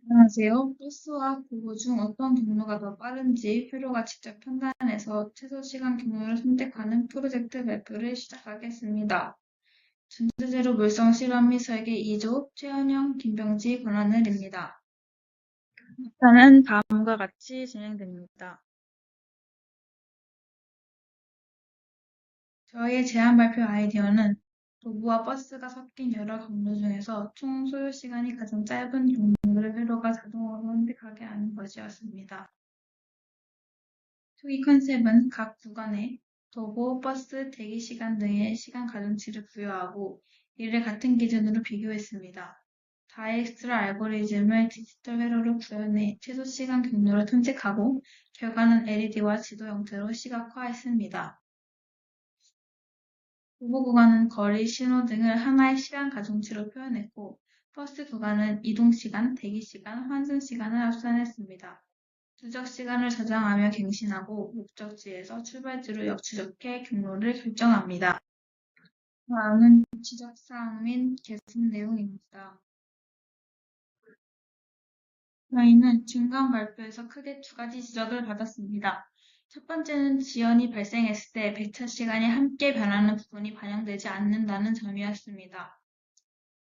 안녕하세요. 버스와 도보 중 어떤 경로가 더 빠른지 회로가 직접 판단해서 최소 시간 경로를 선택하는 프로젝트 발표를 시작하겠습니다. 전자제로 물성 실험 및 설계 2조 최현영, 김병지 권한을입니다. 발표는 다음과 같이 진행됩니다. 저희의 제안 발표 아이디어는 도보와 버스가 섞인 여러 경로 중에서 총 소요 시간이 가장 짧은 경로를 회로가 자동으로 선택하게 하는 것이었습니다. 초기 컨셉은 각 구간에 도보, 버스, 대기 시간 등의 시간 가중치를 부여하고 이를 같은 기준으로 비교했습니다. 다이엑스트라 알고리즘을 디지털 회로로 구현해 최소 시간 경로를 탐색하고 결과는 LED와 지도 형태로 시각화했습니다. 도보 구간은 거리, 신호 등을 하나의 시간 가중치로 표현했고 버스 구간은 이동 시간, 대기 시간, 환승 시간을 합산했습니다. 누적 시간을 저장하며 갱신하고 목적지에서 출발지로 역추적해 경로를 결정합니다. 다음은 지적사항 및 개선 내용입니다. 저희는 중간 발표에서 크게 두 가지 지적을 받았습니다. 첫 번째는 지연이 발생했을 때 배차 시간이 함께 변하는 부분이 반영되지 않는다는 점이었습니다.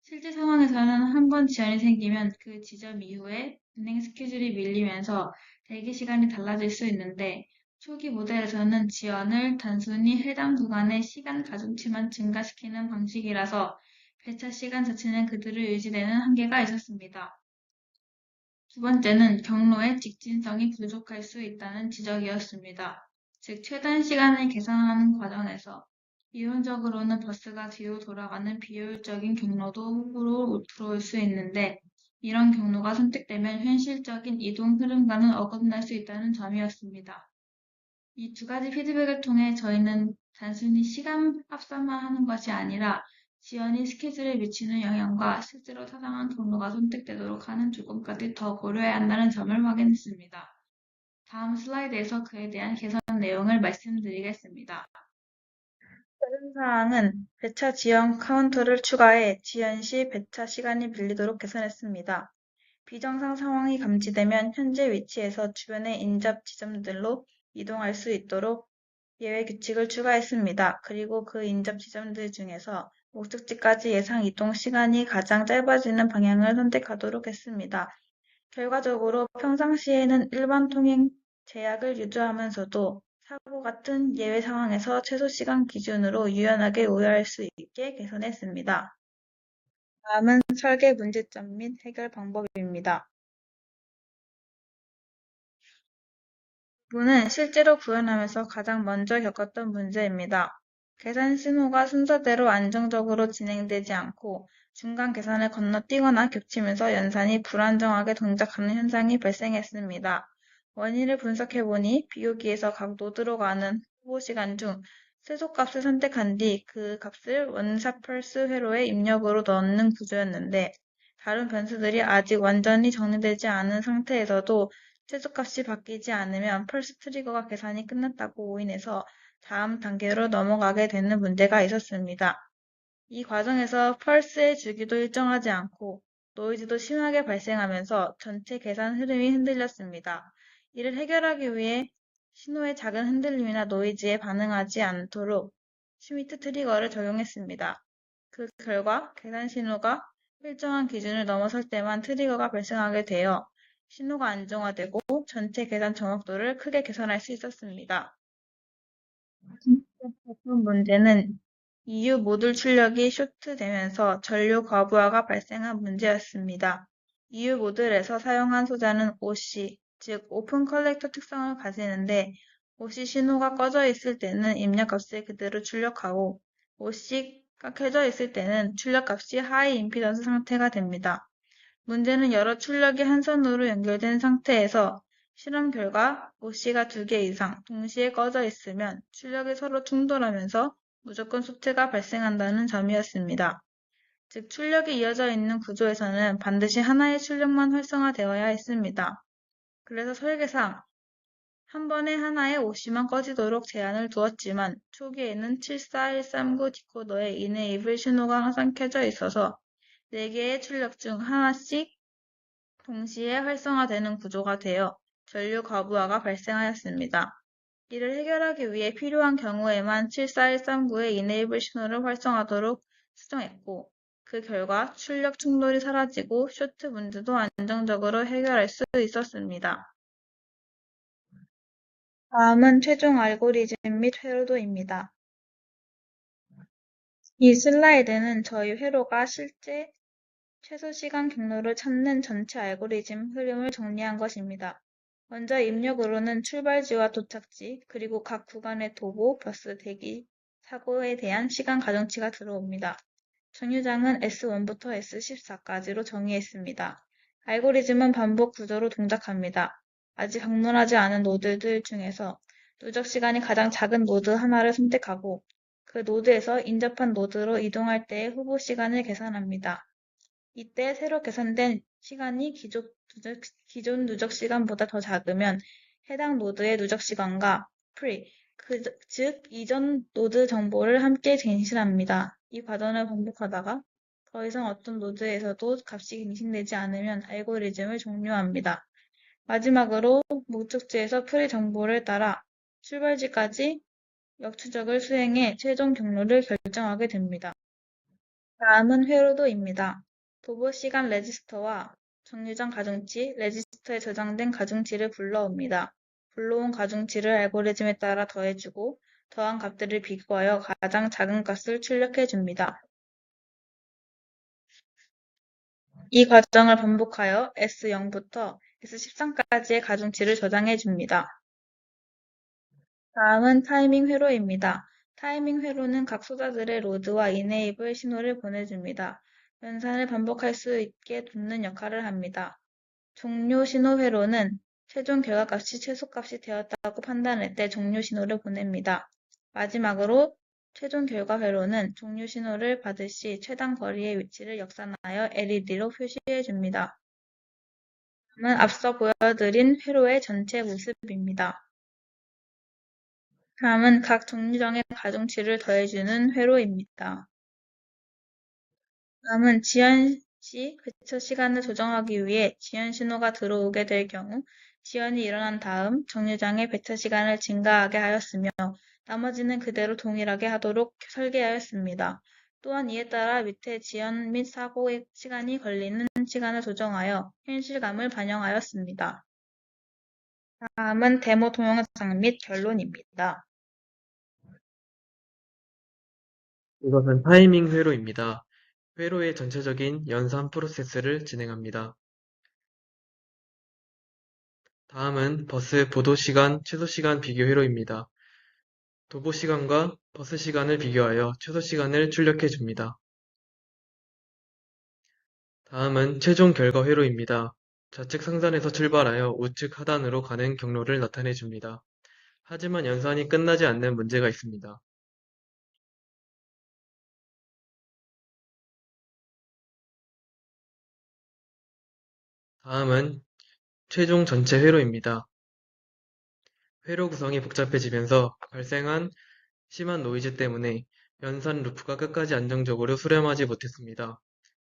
실제 상황에서는 한 번 지연이 생기면 그 지점 이후에 운행 스케줄이 밀리면서 대기 시간이 달라질 수 있는데 초기 모델에서는 지연을 단순히 해당 구간의 시간 가중치만 증가시키는 방식이라서 배차 시간 자체는 그대로 유지되는 한계가 있었습니다. 두 번째는 경로의 직진성이 부족할 수 있다는 지적이었습니다. 즉, 최단 시간을 계산하는 과정에서 이론적으로는 버스가 뒤로 돌아가는 비효율적인 경로도 후보로 들어올 수 있는데 이런 경로가 선택되면 현실적인 이동 흐름과는 어긋날 수 있다는 점이었습니다. 이 두 가지 피드백을 통해 저희는 단순히 시간 합산만 하는 것이 아니라 지연이 스케줄에 미치는 영향과 실제로 타당한 경로가 선택되도록 하는 조건까지 더 고려해야 한다는 점을 확인했습니다. 다음 슬라이드에서 그에 대한 개선 내용을 말씀드리겠습니다. 다른 사항은 배차 지연 카운터를 추가해 지연 시 배차 시간이 밀리도록 개선했습니다. 비정상 상황이 감지되면 현재 위치에서 주변의 인접 지점들로 이동할 수 있도록 예외 규칙을 추가했습니다. 그리고 그 인접 지점들 중에서 목적지까지 예상 이동 시간이 가장 짧아지는 방향을 선택하도록 했습니다. 결과적으로 평상시에는 일반 통행 제약을 유지하면서도 사고 같은 예외 상황에서 최소 시간 기준으로 유연하게 우회할 수 있게 개선했습니다. 다음은 설계 문제점 및 해결 방법입니다. 이 부분은 실제로 구현하면서 가장 먼저 겪었던 문제입니다. 계산 신호가 순서대로 안정적으로 진행되지 않고 중간 계산을 건너뛰거나 겹치면서 연산이 불안정하게 동작하는 현상이 발생했습니다. 원인을 분석해보니 비호기에서 각 노드로 가는 후보 시간 중 최소값을 선택한 뒤 그 값을 원샷 펄스 회로에 입력으로 넣는 구조였는데 다른 변수들이 아직 완전히 정리되지 않은 상태에서도 최소값이 바뀌지 않으면 펄스 트리거가 계산이 끝났다고 오인해서 다음 단계로 넘어가게 되는 문제가 있었습니다. 이 과정에서 펄스의 주기도 일정하지 않고 노이즈도 심하게 발생하면서 전체 계산 흐름이 흔들렸습니다. 이를 해결하기 위해 신호의 작은 흔들림이나 노이즈에 반응하지 않도록 슈미트 트리거를 적용했습니다. 그 결과 계산 신호가 일정한 기준을 넘어설 때만 트리거가 발생하게 되어 신호가 안정화되고 전체 계산 정확도를 크게 개선할 수 있었습니다. 부분 문제는 EU 모듈 출력이 쇼트되면서 전류 과부하가 발생한 문제였습니다. EU 모듈에서 사용한 소자는 OC, 즉 오픈 컬렉터 특성을 가지는데 OC 신호가 꺼져 있을 때는 입력값을 그대로 출력하고 OC가 켜져 있을 때는 출력값이 하이 임피던스 상태가 됩니다. 문제는 여러 출력이 한 선으로 연결된 상태에서 실험 결과 OC가 2개 이상 동시에 꺼져 있으면 출력이 서로 충돌하면서 무조건 소트가 발생한다는 점이었습니다. 즉, 출력이 이어져 있는 구조에서는 반드시 하나의 출력만 활성화되어야 했습니다. 그래서 설계상 한 번에 하나의 OC만 꺼지도록 제한을 두었지만 초기에는 74139 디코더에 이네이블 신호가 항상 켜져 있어서 4개의 출력 중 하나씩 동시에 활성화되는 구조가 되어 전류 과부하가 발생하였습니다. 이를 해결하기 위해 필요한 경우에만 74139의 이네이블 신호를 활성화하도록 수정했고, 그 결과 출력 충돌이 사라지고 쇼트 문제도 안정적으로 해결할 수 있었습니다. 다음은 최종 알고리즘 및 회로도입니다. 이 슬라이드는 저희 회로가 실제 최소 시간 경로를 찾는 전체 알고리즘 흐름을 정리한 것입니다. 먼저 입력으로는 출발지와 도착지, 그리고 각 구간의 도보, 버스 대기, 사고에 대한 시간 가정치가 들어옵니다. 정류장은 S1부터 S14까지로 정의했습니다. 알고리즘은 반복 구조로 동작합니다. 아직 방문하지 않은 노드들 중에서 누적 시간이 가장 작은 노드 하나를 선택하고 그 노드에서 인접한 노드로 이동할 때의 후보 시간을 계산합니다. 이때 새로 계산된 시간이 기존 누적 시간보다 더 작으면 해당 노드의 누적 시간과 pre, 즉 이전 노드 정보를 함께 갱신합니다. 이 과정을 반복하다가 더 이상 어떤 노드에서도 값이 갱신되지 않으면 알고리즘을 종료합니다. 마지막으로 목적지에서 pre 정보를 따라 출발지까지 역추적을 수행해 최종 경로를 결정하게 됩니다. 다음은 회로도입니다. 도보 시간 레지스터와 정류장 가중치, 레지스터에 저장된 가중치를 불러옵니다. 불러온 가중치를 알고리즘에 따라 더해주고 더한 값들을 비교하여 가장 작은 값을 출력해줍니다. 이 과정을 반복하여 S0부터 S13까지의 가중치를 저장해줍니다. 다음은 타이밍 회로입니다. 타이밍 회로는 각 소자들의 로드와 이네이블 신호를 보내줍니다. 연산을 반복할 수 있게 돕는 역할을 합니다. 종료 신호 회로는 최종 결과값이 최소값이 되었다고 판단할 때 종료 신호를 보냅니다. 마지막으로 최종 결과 회로는 종료 신호를 받을 시 최단 거리의 위치를 역산하여 LED로 표시해 줍니다. 다음은 앞서 보여드린 회로의 전체 모습입니다. 다음은 각 정류장의 가중치를 더해주는 회로입니다. 다음은 지연 시 배차 시간을 조정하기 위해 지연 신호가 들어오게 될 경우 지연이 일어난 다음 정류장의 배차 시간을 증가하게 하였으며 나머지는 그대로 동일하게 하도록 설계하였습니다. 또한 이에 따라 밑에 지연 및 사고의 시간이 걸리는 시간을 조정하여 현실감을 반영하였습니다. 다음은 데모 동영상 및 결론입니다. 이것은 타이밍 회로입니다. 회로의 전체적인 연산 프로세스를 진행합니다. 다음은 버스 보도 시간, 최소 시간 비교 회로입니다. 도보 시간과 버스 시간을 비교하여 최소 시간을 출력해 줍니다. 다음은 최종 결과 회로입니다. 좌측 상단에서 출발하여 우측 하단으로 가는 경로를 나타내 줍니다. 하지만 연산이 끝나지 않는 문제가 있습니다. 다음은 최종 전체 회로입니다. 회로 구성이 복잡해지면서 발생한 심한 노이즈 때문에 연산 루프가 끝까지 안정적으로 수렴하지 못했습니다.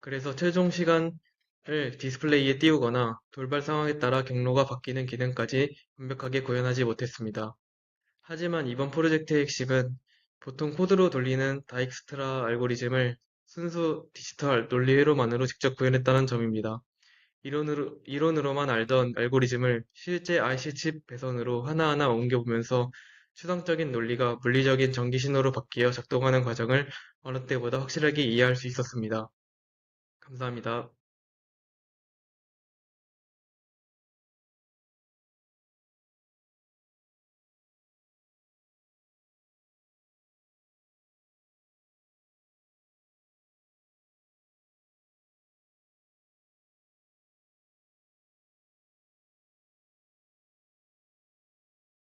그래서 최종 시간을 디스플레이에 띄우거나 돌발 상황에 따라 경로가 바뀌는 기능까지 완벽하게 구현하지 못했습니다. 하지만 이번 프로젝트의 핵심은 보통 코드로 돌리는 다익스트라 알고리즘을 순수 디지털 논리 회로만으로 직접 구현했다는 점입니다. 이론으로만 알던 알고리즘을 실제 IC 칩 배선으로 하나하나 옮겨보면서 추상적인 논리가 물리적인 전기 신호로 바뀌어 작동하는 과정을 어느 때보다 확실하게 이해할 수 있었습니다. 감사합니다.